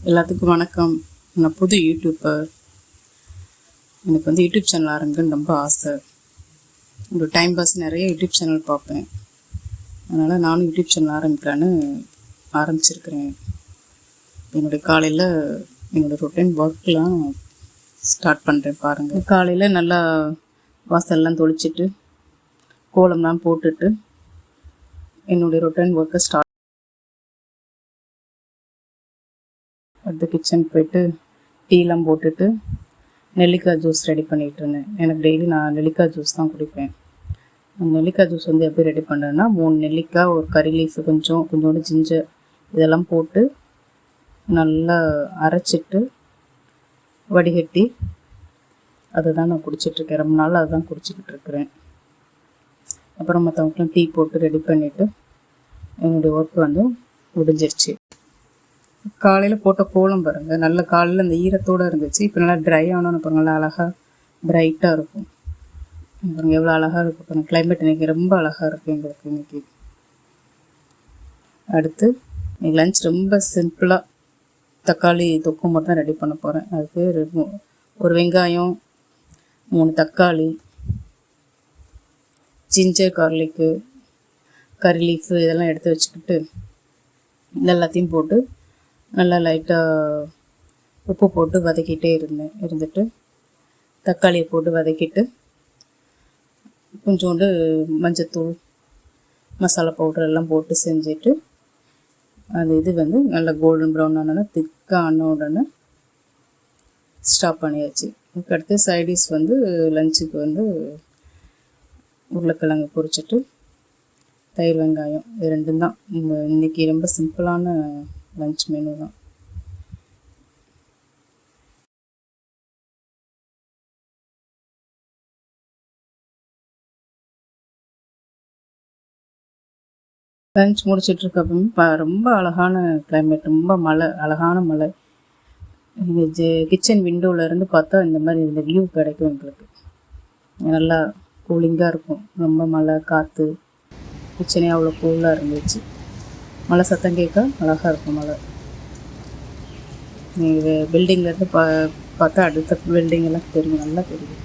எல்லாத்துக்கும் வணக்கம். நான் புது யூடியூப்பர். எனக்கு வந்து யூடியூப் சேனல் ஆரம்பிக்கணும்னு ரொம்ப ஆசை. ஒரு டைம் பாஸ் நிறைய யூடியூப் சேனல் பார்ப்பேன். அதனால் நானும் யூடியூப் சேனல் ஆரம்பிச்சிருக்கிறேன். என்னுடைய காலையில் என்னோடய ரொட்டீன் ஒர்க்லாம் ஸ்டார்ட் பண்ணுறேன் பாருங்கள். காலையில் நல்லா வாசல்லாம் தொளிச்சிட்டு கோலம்லாம் போட்டுட்டு என்னுடைய ரொட்டீன் ஒர்க்கை ஸ்டார்ட். அடுத்து கிச்சன் போய்ட்டு டீலாம் போட்டுட்டு நெல்லிக்காய் ஜூஸ் ரெடி பண்ணிகிட்டு இருந்தேன். எனக்கு டெய்லி நான் நெல்லிக்காய் ஜூஸ் தான் குடிப்பேன். நெல்லிக்காய் ஜூஸ் வந்து எப்படி ரெடி பண்ணுறேன்னா, 3 நெல்லிக்காய், ஒரு கறி லீஃபு, கொஞ்சோண்டு ஜிஞ்சர் இதெல்லாம் போட்டு நல்லா அரைச்சிட்டு வடிகட்டி அதை தான் நான் குடிச்சிட்ருக்கேன். ரொம்ப நாள் அதுதான் குடிச்சிக்கிட்டு இருக்கிறேன். அப்புறம் மற்றவங்களுக்குலாம் டீ போட்டு ரெடி பண்ணிவிட்டு என்னுடைய ஒர்க் வந்து முடிஞ்சிருச்சு. காலையில் போட்ட கோலம் பாருங்கள், நல்ல காலையில் அந்த ஈரத்தோடு இருந்துச்சு. இப்போ நல்லா ட்ரை ஆனோன்னு பாருங்கள், நல்லா அழகாக ப்ரைட்டாக இருக்கும். பாருங்கள் எவ்வளோ அழகாக இருக்கும் பாருங்கள். கிளைமேட் இன்றைக்கி ரொம்ப அழகாக இருக்கும் எங்களுக்கு இன்றைக்கி. அடுத்து இன்றைக்கி லஞ்ச் ரொம்ப சிம்பிளாக தக்காளி தொக்கு மட்டும் தான் ரெடி பண்ண போகிறேன். அதுக்கு ஒரு வெங்காயம், 3 தக்காளி, ஜிஞ்சர் கார்லிக்கு, கறி லீஃபு இதெல்லாம் எடுத்து வச்சுக்கிட்டு எல்லாத்தையும் போட்டு நல்லா லைட்டாக உப்பு போட்டு வதக்கிட்டே இருந்துட்டு தக்காளியை போட்டு வதக்கிட்டு கொஞ்சோண்டு மஞ்சத்தூள், மசாலா பவுடர் எல்லாம் போட்டு செஞ்சுட்டு அந்த இது வந்து நல்லா கோல்டன் ப்ரௌன் ஆனோன்னா திக்காக ஆன உடனே ஸ்டாப் பண்ணியாச்சு. அதுக்கடுத்து சைடிஷ் வந்து லஞ்சுக்கு வந்து உருளைக்கிழங்கு பொரிச்சிட்டு தயிர் வெங்காயம் இது ரெண்டும் தான். இன்றைக்கி ரொம்ப சிம்பிளான லஞ்ச் மெனு தான். லஞ்ச் முடிச்சிட்ருக்கப்போ ரொம்ப அழகான கிளைமேட், ரொம்ப மழை, அழகான மழை. இது கிச்சன் விண்டோவிலேருந்து பார்த்தா இந்த மாதிரி இந்த வியூ கிடைக்கும் எங்களுக்கு. நல்லா கூலிங்காக இருக்கும். ரொம்ப மழை காற்று, கிச்சனே அவ்வளோ கூலாக இருந்துச்சு. மழை சத்தம் கேட்க அழகாக இருக்கும் மழை. நீங்கள் பில்டிங்லேருந்து பார்த்தா அடுத்த பில்டிங் எல்லாம் தெரியும், நல்லா தெரியும்.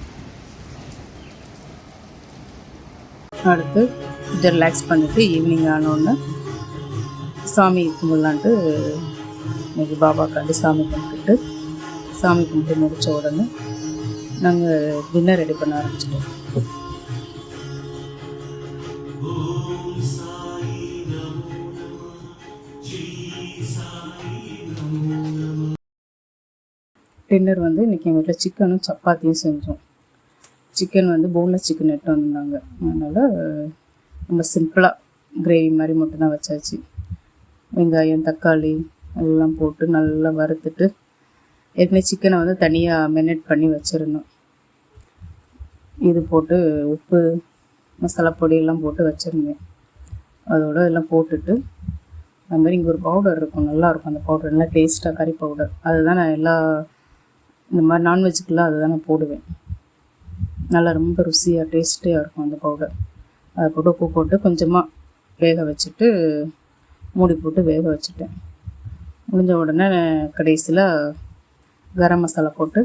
அடுத்து கொஞ்சம் ரிலாக்ஸ் பண்ணிவிட்டு ஈவினிங் ஆனோடனே சாமி கும்பிட்லான்ட்டு இன்றைக்கி பாபாக்காண்டி சாமி கும்பிட்டு முடித்த உடனே நாங்கள் டின்னர் ரெடி பண்ண ஆரம்பிச்சிட்டோம். டின்னர் வந்து இன்றைக்கி எங்கள் வீட்டில் சிக்கனும் சப்பாத்தியும் செஞ்சோம். சிக்கன் வந்து போன்லெஸ் சிக்கன் எடுத்து வந்திருந்தாங்க. அதனால் ரொம்ப சிம்பிளாக கிரேவி மாதிரி மட்டும்தான் வச்சாச்சு. வெங்காயம், தக்காளி எல்லாம் போட்டு நல்லா வறுத்துட்டு ஏற்கனவே சிக்கனை வந்து தனியாக மெரினேட் பண்ணி வச்சுருந்தோம். இது போட்டு உப்பு, மசாலா பொடியெல்லாம் போட்டு வச்சுருந்தேன். அதோடு எல்லாம் போட்டுட்டு அதுமாதிரி இங்கே ஒரு பவுடர் இருக்கும், நல்லாயிருக்கும். அந்த பவுடர் நல்லா டேஸ்ட்டாக, கறி பவுடர். அதுதான் நான் இந்த மாதிரி நான்வெஜ்ஜுக்கெல்லாம் அதை தான் நான் போடுவேன். நல்லா ரொம்ப ருசியாக டேஸ்டியாக இருக்கும் அந்த பவுடர். அதை போட்டு உப்பு போட்டு கொஞ்சமாக வேக வச்சுட்டு மூடி போட்டு வேக வச்சுட்டேன். முடிஞ்ச உடனே கடைசியில் கரம் மசாலா போட்டு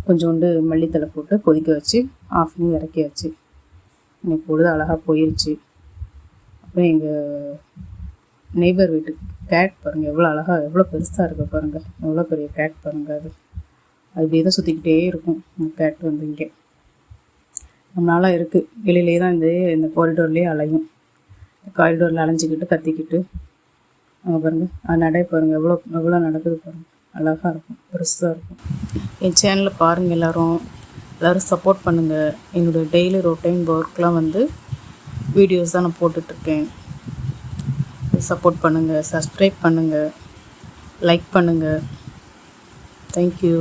கொஞ்சோண்டு மல்லித்தலை போட்டு கொதிக்க வச்சு ஆஃப் பண்ணி இறக்கியாச்சு. இன்னைக்கு பொழுது அழகாக போயிடுச்சு. அப்புறம் எங்கள் நெய்பர் வீட்டுக்கு கேட் பாருங்கள், எவ்வளோ அழகாக, எவ்வளோ பெருசாக இருக்குது பாருங்கள். எவ்வளோ பெரிய கேட் பாருங்கள். அது இப்படியே தான் சுற்றிக்கிட்டே இருக்கும் இந்த கேட் வந்து. இங்கே ரொம்ப நாளாக இருக்குது, வெளியிலே தான் இந்த காரிடோர்லேயே அலையும். காரிடோரில் அலைஞ்சிக்கிட்டு கத்திக்கிட்டு அங்கே பாருங்கள், அது நடை பாருங்கள், எவ்வளோ நடக்குது பாருங்கள். அழகாக இருக்கும், பெருசாக இருக்கும். என் சேனலில் பாருங்கள், எல்லோரும் சப்போர்ட் பண்ணுங்கள். என்னுடைய டெய்லி ரொட்டீன் ஒர்க்லாம் வந்து வீடியோஸ் தான் நான் போட்டுட்ருக்கேன். சப்போர்ட் பண்ணுங்கள், சப்ஸ்கிரைப் பண்ணுங்கள், லைக் பண்ணுங்கள். தேங்க்யூ.